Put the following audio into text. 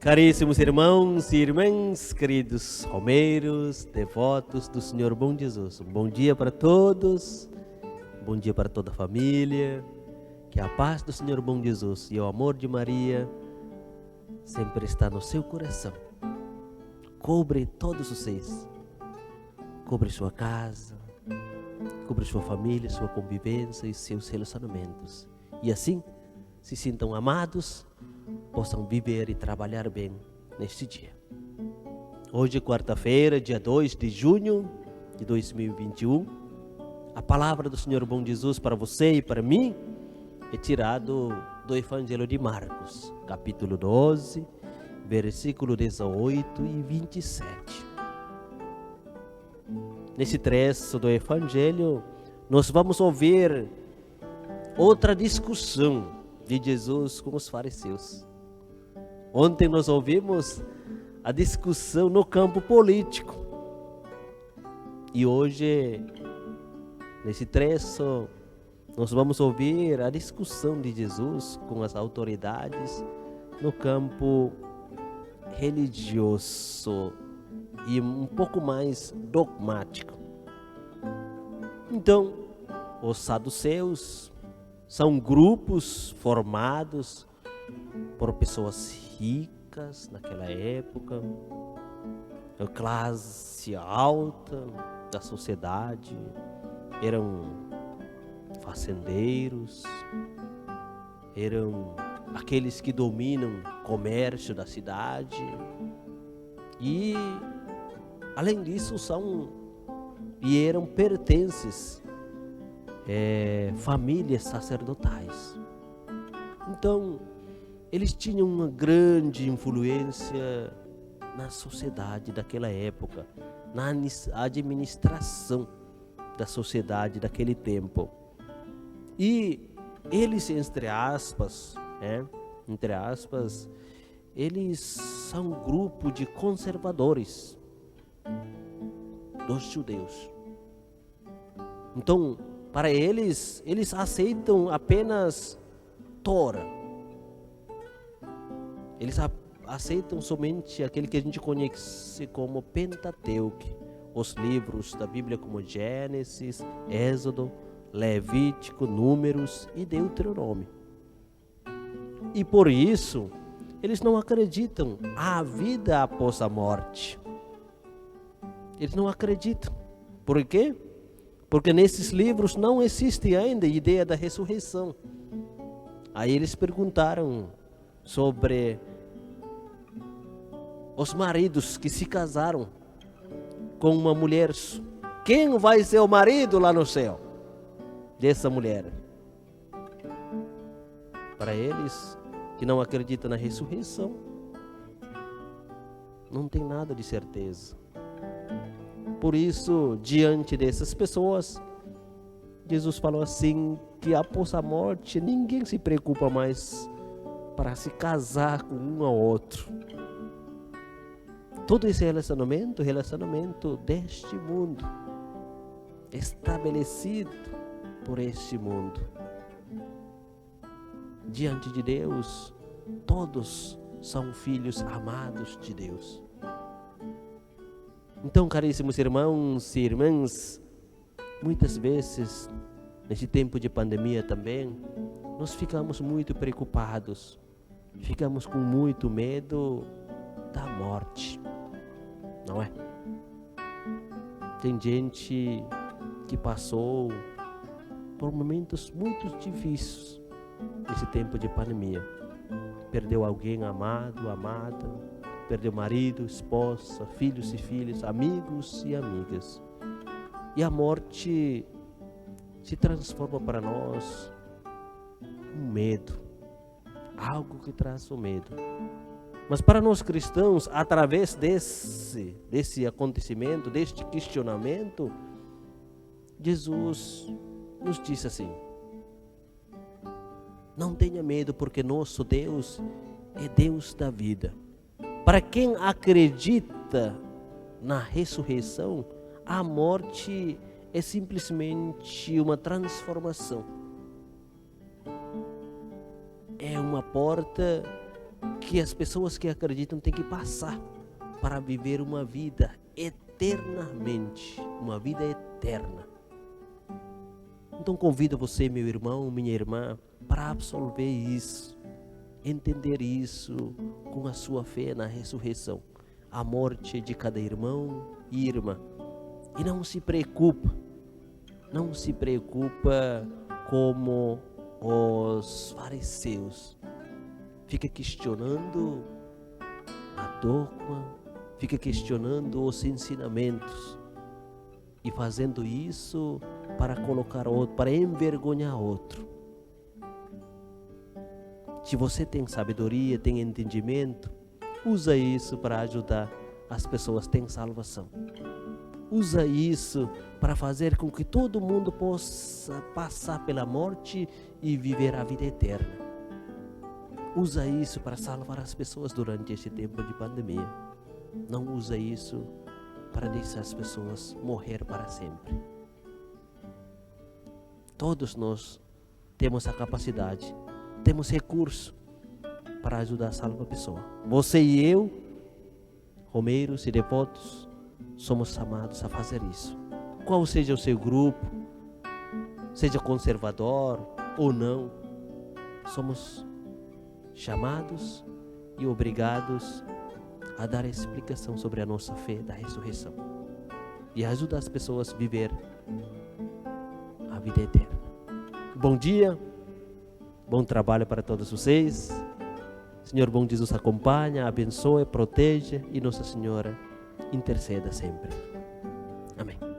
Caríssimos irmãos e irmãs, queridos romeiros, devotos do Senhor Bom Jesus, um bom dia para todos, bom dia para toda a família, que a paz do Senhor Bom Jesus e o amor de Maria sempre está no seu coração, cobre todos os seus, cobre sua casa, cobre sua família, sua convivência e seus relacionamentos, e assim se sintam amados, possam viver e trabalhar bem neste dia. Hoje, quarta-feira, dia 2 de junho de 2021, a palavra do Senhor Bom Jesus para você e para mim é tirado do Evangelho de Marcos, capítulo 12, versículo 18 e 27. Nesse trecho do Evangelho, nós vamos ouvir outra discussão de Jesus com os fariseus. Ontem nós ouvimos a discussão no campo político. E hoje, nesse trecho, nós vamos ouvir a discussão de Jesus com as autoridades no campo religioso e um pouco mais dogmático. Então, os saduceus são grupos formados por pessoas ricas naquela época, a classe alta da sociedade, eram fazendeiros, eram aqueles que dominam o comércio da cidade e, além disso, eram pertences famílias sacerdotais. Então, eles tinham uma grande influência na sociedade daquela época, na administração da sociedade daquele tempo. E eles, entre aspas, eles são um grupo de conservadores dos judeus. Então, para eles aceitam apenas Tora. Eles aceitam somente aquele que a gente conhece como Pentateuco, os livros da Bíblia como Gênesis, Êxodo, Levítico, Números e Deuteronômio. E por isso, eles não acreditam à vida após a morte. Eles não acreditam. Por quê? Porque nesses livros não existe ainda a ideia da ressurreição. Aí eles perguntaram sobre os maridos que se casaram com uma mulher. Quem vai ser o marido lá no céu dessa mulher? Para eles que não acreditam na ressurreição, não tem nada de certeza. Por isso, diante dessas pessoas, Jesus falou assim, que após a morte ninguém se preocupa mais para se casar com um ou outro. Todo esse relacionamento deste mundo, estabelecido por este mundo. Diante de Deus, todos são filhos amados de Deus. Então, caríssimos irmãos e irmãs, muitas vezes, nesse tempo de pandemia também, nós ficamos muito preocupados, ficamos com muito medo da morte, não é? Tem gente que passou por momentos muito difíceis nesse tempo de pandemia. Perdeu alguém amado, amada, perdeu marido, esposa, filhos e filhas, amigos e amigas. E a morte se transforma para nós um medo, algo que traz o medo. Mas para nós cristãos, através desse acontecimento, deste questionamento, Jesus nos disse assim: não tenha medo, porque nosso Deus é Deus da vida. Para quem acredita na ressurreição, a morte é simplesmente uma transformação. É uma porta que as pessoas que acreditam têm que passar para viver uma vida eternamente, uma vida eterna. Então convido você, meu irmão, minha irmã, para absorver isso, entender isso com a sua fé na ressurreição, a morte de cada irmão e irmã. E não se preocupa como os fariseus. Fica questionando a dogma, fica questionando os ensinamentos e fazendo isso para colocar outro, para envergonhar outro. Se você tem sabedoria, tem entendimento, usa isso para ajudar as pessoas a terem salvação. Usa isso para fazer com que todo mundo possa passar pela morte e viver a vida eterna. Usa isso para salvar as pessoas durante este tempo de pandemia. Não usa isso para deixar as pessoas morrer para sempre. Todos nós temos a capacidade, temos recurso para ajudar a salvar a pessoa. Você e eu, romeiros e devotos, somos chamados a fazer isso. Qual seja o seu grupo, seja conservador ou não, somos chamados e obrigados a dar explicação sobre a nossa fé da ressurreição e ajudar as pessoas a viver a vida eterna. Bom dia, bom trabalho para todos vocês. Senhor bom Jesus acompanha, abençoe, proteja e Nossa Senhora interceda sempre. Amém.